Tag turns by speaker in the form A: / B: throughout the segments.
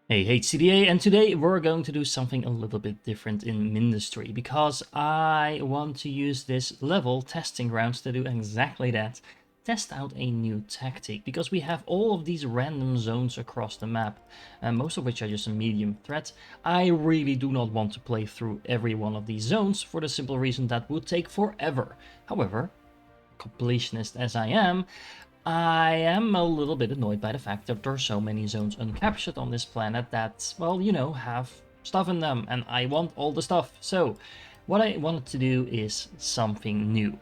A: Hey, HCDA, and today we're going to do something a little bit different in Mindustry because I want to use this level testing rounds to do exactly that. Test out a new tactic because we have all of these random zones across the map, most of which are just a medium threat. I really do not want to play through every one of these zones for the simple reason that would take forever. However, completionist as I am a little bit annoyed by the fact that there are so many zones uncaptured on this planet that, well, have stuff in them, and I want all the stuff. So, what I wanted to do is something new.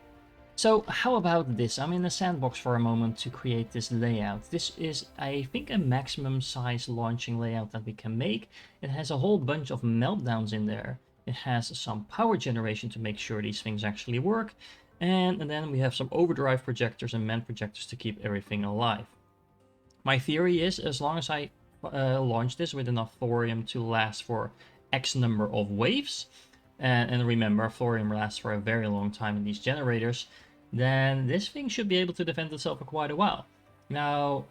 A: So, how about this? I'm in the sandbox for a moment to create this layout. This is, I think, a maximum size launching layout that we can make. It has a whole bunch of meltdowns in there. It has some power generation to make sure these things actually work. And then we have some overdrive projectors and man projectors to keep everything alive. My theory is, as long as I launch this with enough thorium to last for X number of waves, and remember, thorium lasts for a very long time in these generators, then this thing should be able to defend itself for quite a while. Now,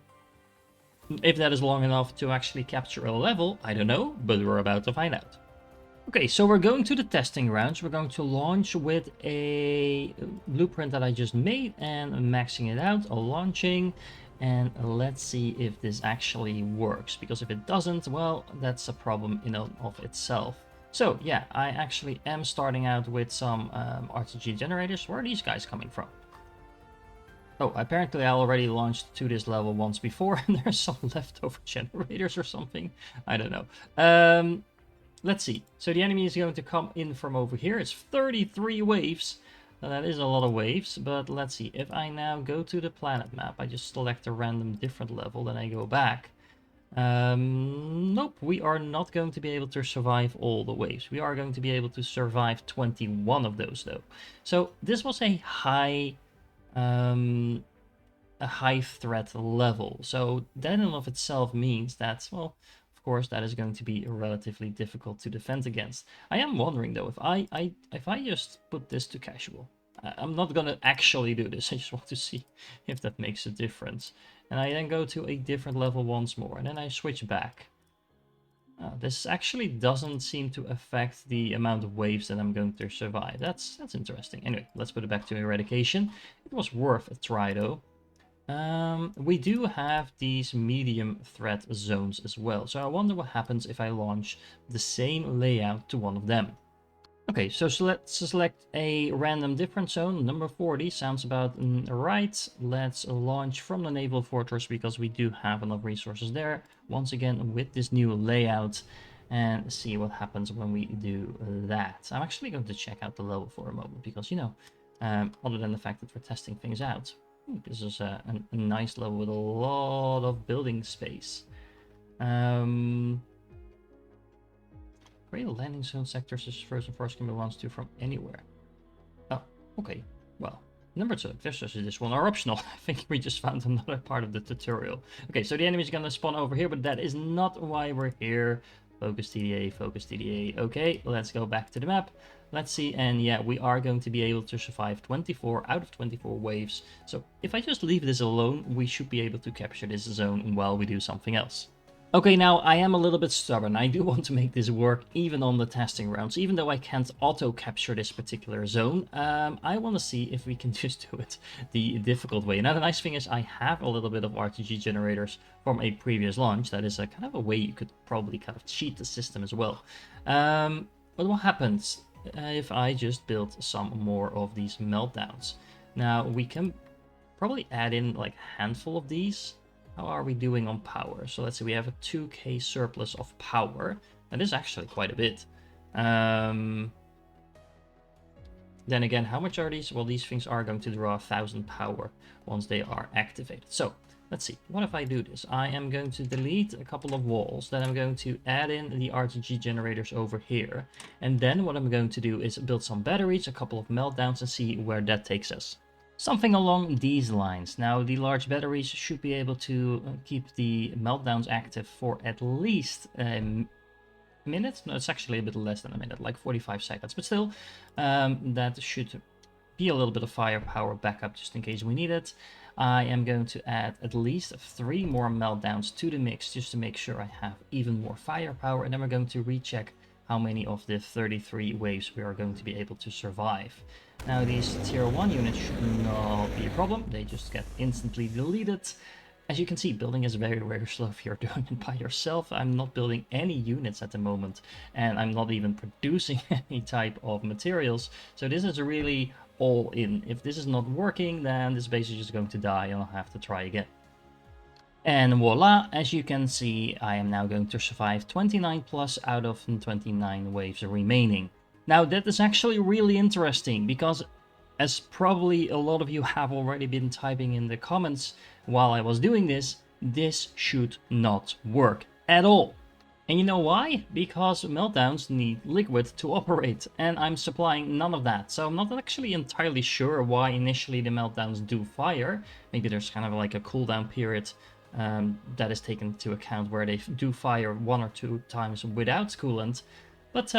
A: if that is long enough to actually capture a level, I don't know, but we're about to find out. Okay, so we're going to the testing rounds. We're going to launch with a blueprint that I just made and maxing it out, launching, and let's see if this actually works, because if it doesn't, well, that's a problem in and of itself. So yeah, I actually am starting out with some RTG generators. Where are these guys coming from? Oh, apparently I already launched to this level once before and there's some leftover generators or something. I don't know. Let's see. So the enemy is going to come in from over here. It's 33 waves. Now, that is a lot of waves, but let's see. If I now go to the planet map, I just select a random different level, then I go back. Nope, we are not going to be able to survive all the waves. We are going to be able to survive 21 of those, though. So this was a high threat level. So that in and of itself means that, well, of course, that is going to be relatively difficult to defend against. I am wondering though, if I just put this to casual, I'm not gonna actually do this. I just want to see if that makes a difference. And I then go to a different level once more, and then I switch back. This actually doesn't seem to affect the amount of waves that I'm going to survive. That's interesting. Anyway, let's put it back to eradication. It was worth a try though. We do have these medium threat zones as well, so I wonder what happens if I launch the same layout to one of them. Okay, so let's select a random different zone. Number 40 sounds about right. Let's launch from the naval fortress because we do have enough resources there. Once again with this new layout, and see what happens when we do that. I'm actually going to check out the level for a moment because, other than the fact that we're testing things out, this is a nice level with a lot of building space. Create a landing zone sectors as first and first can be launched to from anywhere. Oh, okay. Well, number two, this one are optional. I think we just found another part of the tutorial. Okay, so the enemy is gonna spawn over here, but that is not why we're here. Focus TDA, focus TDA. Okay, let's go back to the map. Let's see, and yeah, we are going to be able to survive 24 out of 24 waves. So if I just leave this alone, we should be able to capture this zone while we do something else. Okay, now I am a little bit stubborn. I do want to make this work even on the testing rounds. Even though I can't auto-capture this particular zone, I want to see if we can just do it the difficult way. Now, the nice thing is I have a little bit of RTG generators from a previous launch. That is a kind of a way you could probably kind of cheat the system as well. But what happens if I just build some more of these meltdowns? Now, we can probably add in like a handful of these. How are we doing on power? So let's see, we have a 2k surplus of power. That is actually quite a bit. Then again, how much are these? Well, these things are going to draw 1000 power once they are activated. So let's see, what if I do this? I am going to delete a couple of walls. Then I'm going to add in the RTG generators over here. And then what I'm going to do is build some batteries, a couple of meltdowns, and see where that takes us. Something along these lines. Now, the large batteries should be able to keep the meltdowns active for at least a minute. No, it's actually a bit less than a minute, like 45 seconds. But still, that should be a little bit of firepower backup just in case we need it. I am going to add at least 3 more meltdowns to the mix just to make sure I have even more firepower, and then we're going to recheck how many of the 33 waves we are going to be able to survive. Now these tier 1 units should not be a problem, they just get instantly deleted. As you can see, building is very, very slow if you're doing it by yourself. I'm not building any units at the moment, and I'm not even producing any type of materials. So this is really all in. If this is not working, then this base is just going to die and I'll have to try again. And voila, as you can see, I am now going to survive 29 plus out of 29 waves remaining. Now that is actually really interesting because, as probably a lot of you have already been typing in the comments while I was doing this, this should not work at all. And you know why? Because meltdowns need liquid to operate, and I'm supplying none of that. So I'm not actually entirely sure why initially the meltdowns do fire. Maybe there's kind of like a cooldown period that is taken into account where they do fire 1 or 2 times without coolant. But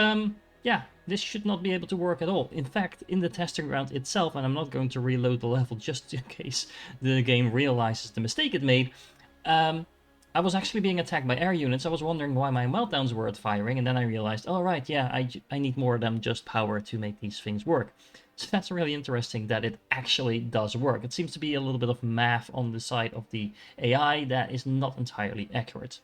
A: yeah, this should not be able to work at all. In fact, in the testing ground itself, and I'm not going to reload the level just in case the game realizes the mistake it made, I was actually being attacked by air units. I was wondering why my meltdowns weren't firing, and then I realized, oh right, yeah, I need more than just power to make these things work. So that's really interesting that it actually does work. It seems to be a little bit of math on the side of the AI that is not entirely accurate.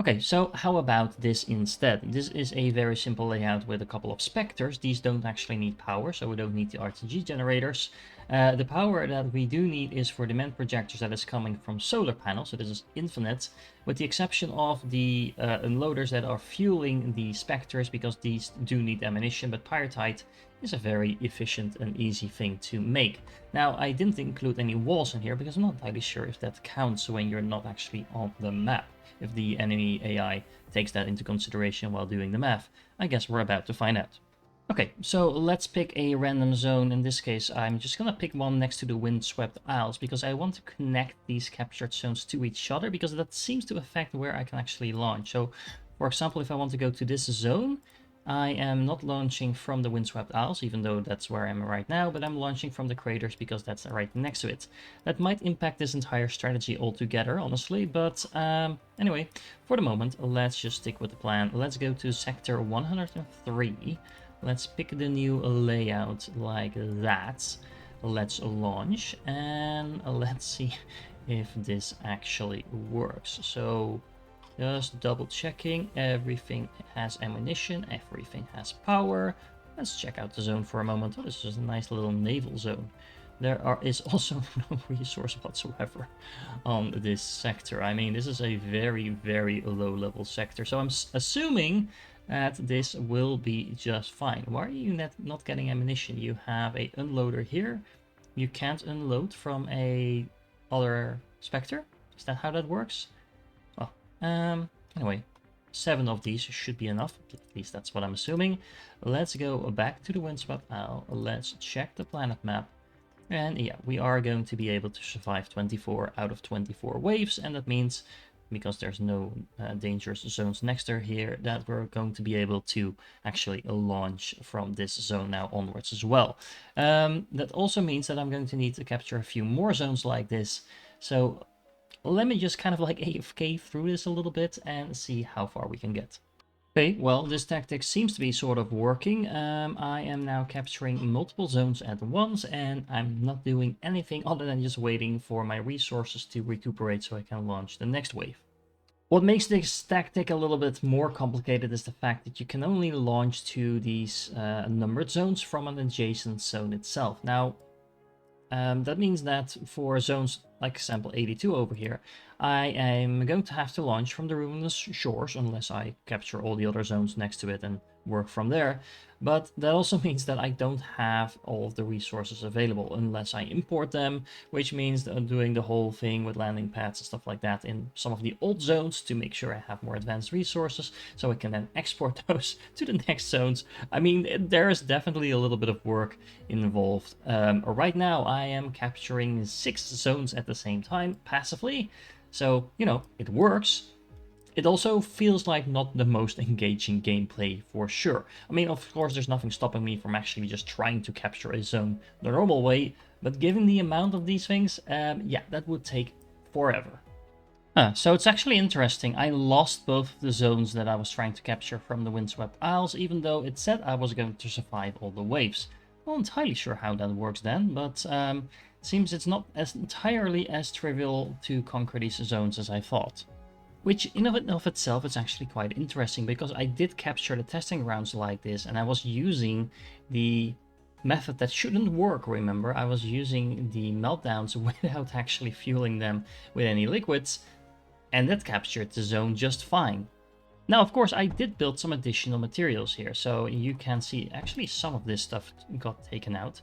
A: Okay, so how about this instead? This is a very simple layout with a couple of specters. These don't actually need power, so we don't need the RTG generators. The power that we do need is for demand projectors that is coming from solar panels, so this is infinite, with the exception of the unloaders that are fueling the specters, because these do need ammunition, but pyrite is a very efficient and easy thing to make. Now, I didn't include any walls in here because I'm not entirely sure if that counts when you're not actually on the map, if the enemy AI takes that into consideration while doing the math. I guess we're about to find out. Okay, so let's pick a random zone. In this case, I'm just gonna pick one next to the windswept isles because I want to connect these captured zones to each other, because that seems to affect where I can actually launch. So, for example, if I want to go to this zone, I am not launching from the windswept isles, even though that's where I am right now, but I'm launching from the craters because that's right next to it. That might impact this entire strategy altogether, honestly, but anyway, for the moment, let's just stick with the plan. Let's go to sector 103. Let's pick the new layout like that. Let's launch and let's see if this actually works. So just double checking, everything has ammunition, everything has power. Let's check out the zone for a moment. Oh, this is a nice little naval zone. There is also no resource whatsoever on this sector. I mean, this is a very, very low level sector. So I'm assuming that this will be just fine. Why are you not getting ammunition? You have a unloader here. You can't unload from a other Spectre? Is that how that works? Well, anyway, 7 of these should be enough. At least that's what I'm assuming. Let's go back to the windswept isle. Let's check the planet map. And yeah, we are going to be able to survive 24 out of 24 waves, and that means, because there's no dangerous zones next to here, that we're going to be able to actually launch from this zone now onwards as well. That also means that I'm going to need to capture a few more zones like this. So let me just kind of like AFK through this a little bit and see how far we can get. Okay, well, this tactic seems to be sort of working. I am now capturing multiple zones at once, and I'm not doing anything other than just waiting for my resources to recuperate so I can launch the next wave. What makes this tactic a little bit more complicated is the fact that you can only launch to these numbered zones from an adjacent zone itself. Now, that means that for zones like example 82 over here, I am going to have to launch from the ruinous shores unless I capture all the other zones next to it and work from there. But that also means that I don't have all of the resources available unless I import them, which means doing the whole thing with landing pads and stuff like that in some of the old zones to make sure I have more advanced resources so I can then export those to the next zones. I mean, there is definitely a little bit of work involved. Right now I am capturing 6 zones at the same time passively, so you know, it works. It also feels like not the most engaging gameplay for sure. I mean, of course, there's nothing stopping me from actually just trying to capture a zone the normal way, but given the amount of these things, yeah, that would take forever. So it's actually interesting. I lost both of the zones that I was trying to capture from the Windswept Isles, even though it said I was going to survive all the waves. Not entirely sure how that works then, but it seems it's not as entirely as trivial to conquer these zones as I thought. Which in and of itself is actually quite interesting, because I did capture the testing grounds like this, and I was using the method that shouldn't work, remember? I was using the meltdowns without actually fueling them with any liquids, and that captured the zone just fine. Now, of course, I did build some additional materials here, so you can see actually some of this stuff got taken out,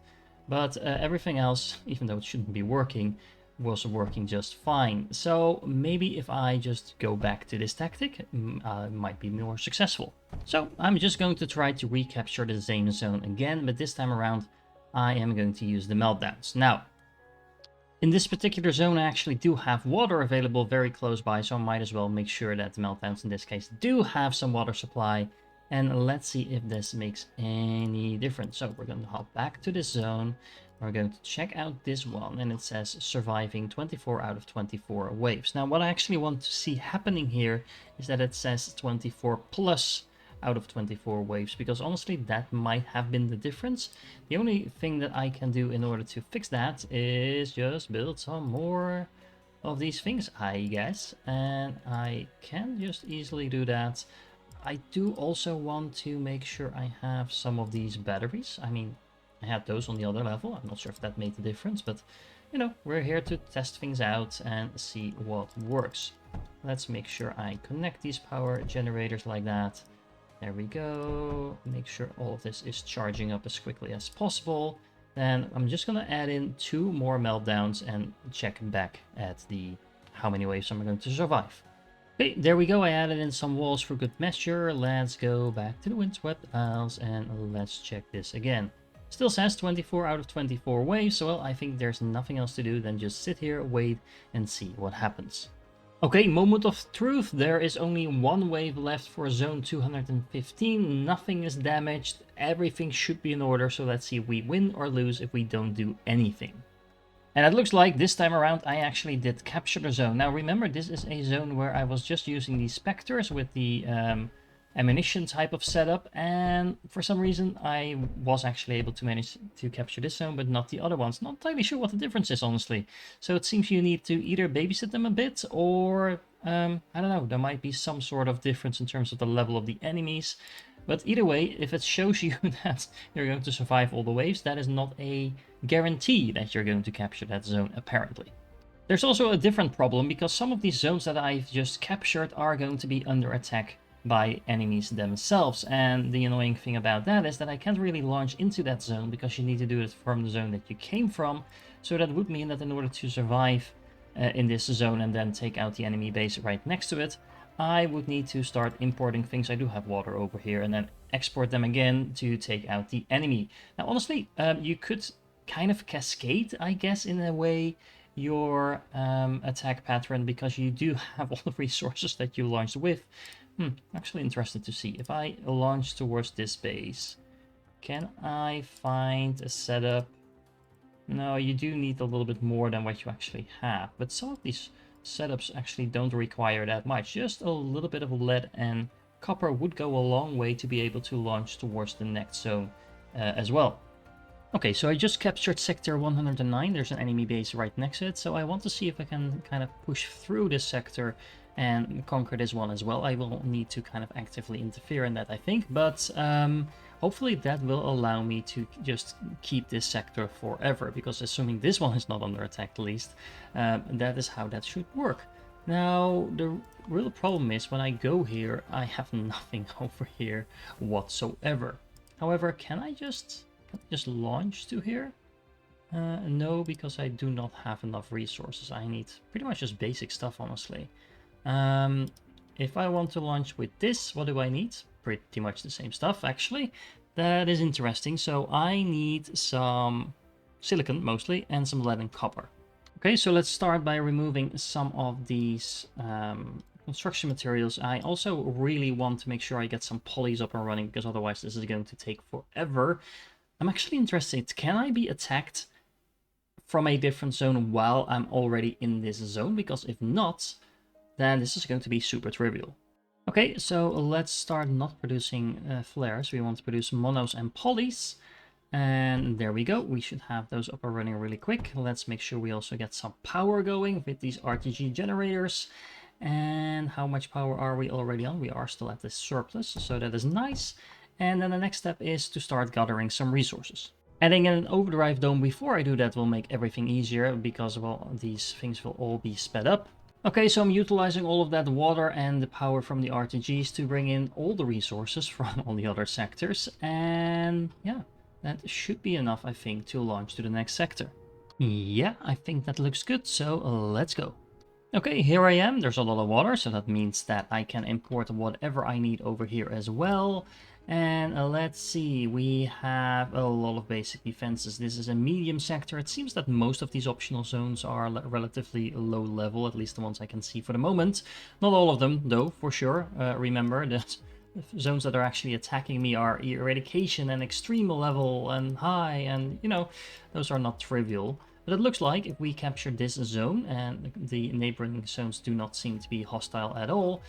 A: but everything else, even though it shouldn't be working, was working just fine. So maybe if I just go back to this tactic, I might be more successful. So I'm just going to try to recapture the same zone again, but this time around I am going to use the meltdowns. Now, in this particular zone, I actually do have water available very close by, so I might as well make sure that the meltdowns in this case do have some water supply. And let's see if this makes any difference. So we're going to hop back to this zone. We're going to check out this one, and it says surviving 24 out of 24 waves. Now, what I actually want to see happening here is that it says 24 plus out of 24 waves, because honestly that might have been the difference. The only thing that I can do in order to fix that is just build some more of these things, I guess, and I can just easily do that. I do also want to make sure I have some of these batteries. I mean, I had those on the other level. I'm not sure if that made the difference, but you know, we're here to test things out and see what works. Let's make sure I connect these power generators like that. There we go. Make sure all of this is charging up as quickly as possible. Then I'm just going to add in 2 more meltdowns and check back at the how many waves I'm going to survive. Okay, there we go. I added in some walls for good measure. Let's go back to the Windswept Isles and let's check this again. Still says 24 out of 24 waves, so well, I think there's nothing else to do than just sit here, wait, and see what happens. Okay, moment of truth. There is only 1 wave left for zone 215. Nothing is damaged. Everything should be in order. So let's see if we win or lose if we don't do anything. And it looks like this time around I actually did capture the zone. Now remember, this is a zone where I was just using these specters with the ammunition type of setup, and for some reason I was actually able to manage to capture this zone but not the other ones. Not entirely sure what the difference is, honestly. So it seems you need to either babysit them a bit, or I don't know, there might be some sort of difference in terms of the level of the enemies. But either way, if it shows you that you're going to survive all the waves, that is not a guarantee that you're going to capture that zone, apparently. There's also a different problem, because some of these zones that I've just captured are going to be under attack by enemies themselves, and the annoying thing about that is that I can't really launch into that zone because you need to do it from the zone that you came from. So that would mean that in order to survive in this zone and then take out the enemy base right next to it, I would need to start importing things. I do have water over here, and then export them again to take out the enemy. Now honestly, you could kind of cascade, I guess, in a way, your attack pattern, because you do have all the resources that you launched with. Actually interested to see. If I launch towards this base, can I find a setup? No, you do need a little bit more than what you actually have. But some of these setups actually don't require that much. Just a little bit of lead and copper would go a long way to be able to launch towards the next zone as well. Okay, so I just captured sector 109. There's an enemy base right next to it. So I want to see if I can kind of push through this sector and conquer this one as well. I will need to kind of actively interfere in that, I think, but hopefully that will allow me to just keep this sector forever, because assuming this one is not under attack at least, that is how that should work. Now, the real problem is when I go here, I have nothing over here whatsoever. However, can I just launch to here? No, because I do not have enough resources. I need pretty much just basic stuff, honestly. If I want to launch with this, what do I need? Pretty much the same stuff, actually. That is interesting. So I need some silicon mostly, and some lead and copper. Okay, so let's start by removing some of these construction materials, I also really want to make sure I get some polys up and running, because otherwise this is going to take forever. I'm actually interested, can I be attacked from a different zone while I'm already in this zone? Because if not, then this is going to be super trivial. Okay, so let's start not producing flares. We want to produce monos and polys. And there we go. We should have those up and running really quick. Let's make sure we also get some power going with these RTG generators. And how much power are we already on? We are still at the surplus, so that is nice. And then the next step is to start gathering some resources. Adding in an overdrive dome before I do that will make everything easier, because, well, these things will all be sped up. Okay, so I'm utilizing all of that water and the power from the RTGs to bring in all the resources from all the other sectors. And yeah, that should be enough, I think, to launch to the next sector. Yeah, I think that looks good, so let's go. Okay, here I am. There's a lot of water, so that means that I can import whatever I need over here as well. And let's see, we have a lot of basic defenses. This is a medium sector. It seems that most of these optional zones are relatively low level, at least the ones I can see for the moment. Not all of them, though, for sure. Remember, the zones that are actually attacking me are eradication and extreme level and high, and, you know, those are not trivial. But it looks like if we capture this zone, and the neighboring zones do not seem to be hostile at all,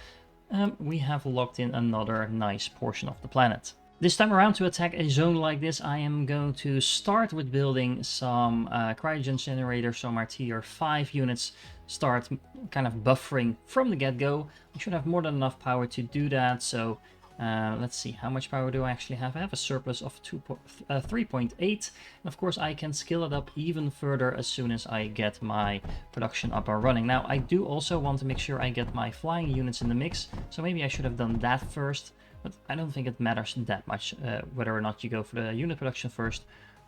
A: we have locked in another nice portion of the planet. This time around, to attack a zone like this, I am going to start with building some cryogen generators, so my tier 5 units start kind of buffering from the get-go. We should have more than enough power to do that, so let's see, how much power do I actually have? I have a surplus of 3.8, and of course I can scale it up even further as soon as I get my production up and running. Now, I do also want to make sure I get my flying units in the mix, so maybe I should have done that first, but I don't think it matters that much whether or not you go for the unit production first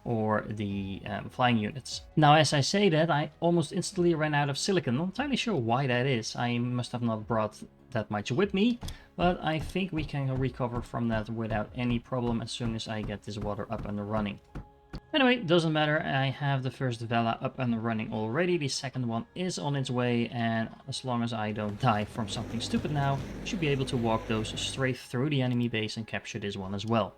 A: or the flying units. Now, as I say that, I almost instantly ran out of silicon. Not entirely sure why that is. I must have not brought that much with me, but I think we can recover from that without any problem as soon as I get this water up and running. Anyway, doesn't matter, I have the first Vela up and running already, the second one is on its way, and as long as I don't die from something stupid now, I should be able to walk those straight through the enemy base and capture this one as well.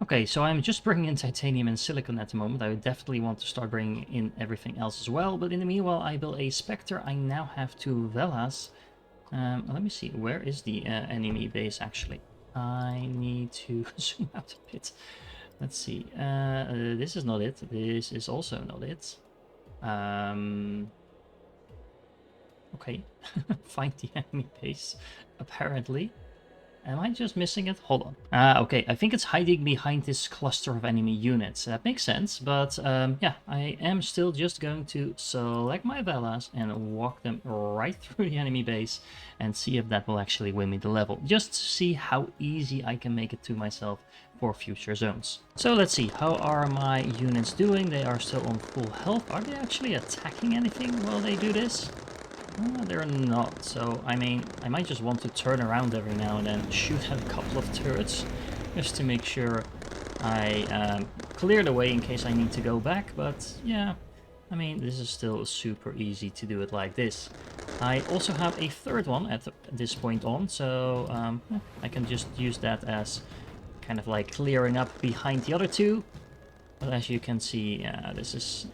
A: Okay, so I'm just bringing in titanium and silicon at the moment. I would definitely want to start bringing in everything else as well, but in the meanwhile I built a Spectre. I now have 2 Velas. Let me see, where is the enemy base actually? I need to zoom out a bit. Let's see, this is not it, this is also not it. Okay, find the enemy base, apparently. Am I just missing it? Hold on. Okay, I think it's hiding behind this cluster of enemy units. That makes sense, but yeah, I am still just going to select my Velas and walk them right through the enemy base and see if that will actually win me the level. Just to see how easy I can make it to myself for future zones. So let's see, how are my units doing? They are still on full health. Are they actually attacking anything while they do this? They're not, so I mean, I might just want to turn around every now and then, shoot at a couple of turrets, just to make sure I clear the way in case I need to go back, but yeah, I mean, this is still super easy to do it like this. I also have a third one at this point on, so I can just use that as kind of like clearing up behind the other two. But as you can see,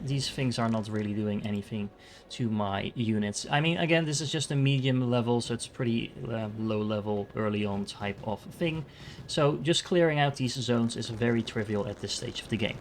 A: these things are not really doing anything to my units. I mean, again, this is just a medium level, so it's pretty low level, early on type of thing. So just clearing out these zones is very trivial at this stage of the game.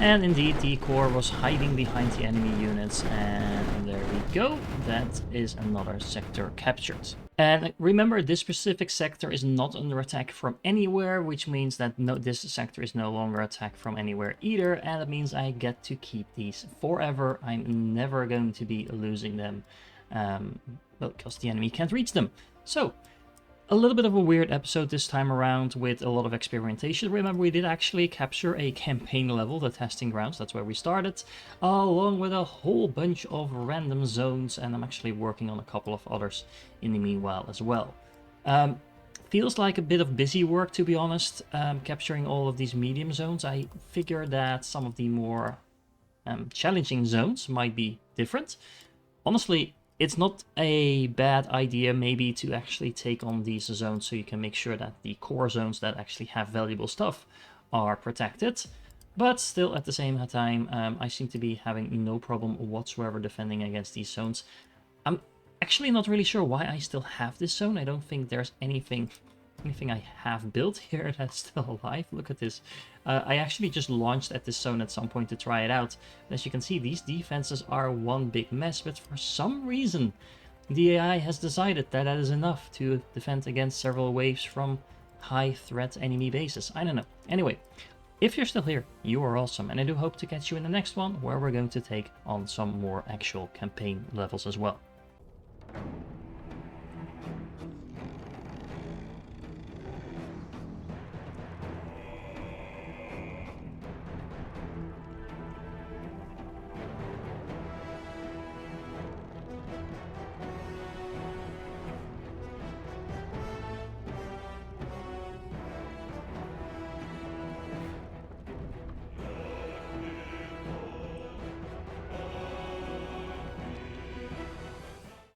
A: And indeed, the core was hiding behind the enemy units, and there we go. That is another sector captured. And remember, this specific sector is not under attack from anywhere, which means that this sector is no longer attacked from anywhere either, and that means I get to keep these forever. I'm never going to be losing them, because the enemy can't reach them. So, a little bit of a weird episode this time around with a lot of experimentation. Remember, we did actually capture a campaign level, the testing grounds, that's where we started, along with a whole bunch of random zones, and I'm actually working on a couple of others in the meanwhile as well. Feels like a bit of busy work, to be honest, capturing all of these medium zones. I figure that some of the more challenging zones might be different. Honestly, it's not a bad idea maybe to actually take on these zones so you can make sure that the core zones that actually have valuable stuff are protected. But still, at the same time, I seem to be having no problem whatsoever defending against these zones. I'm actually not really sure why I still have this zone. I don't think there's anything I have built here that's still alive. Look at this. I actually just launched at this zone at some point to try it out. As you can see, these defenses are one big mess, but for some reason, the AI has decided that that is enough to defend against several waves from high threat enemy bases. I don't know. Anyway, if you're still here, you are awesome, and I do hope to catch you in the next one, where we're going to take on some more actual campaign levels as well.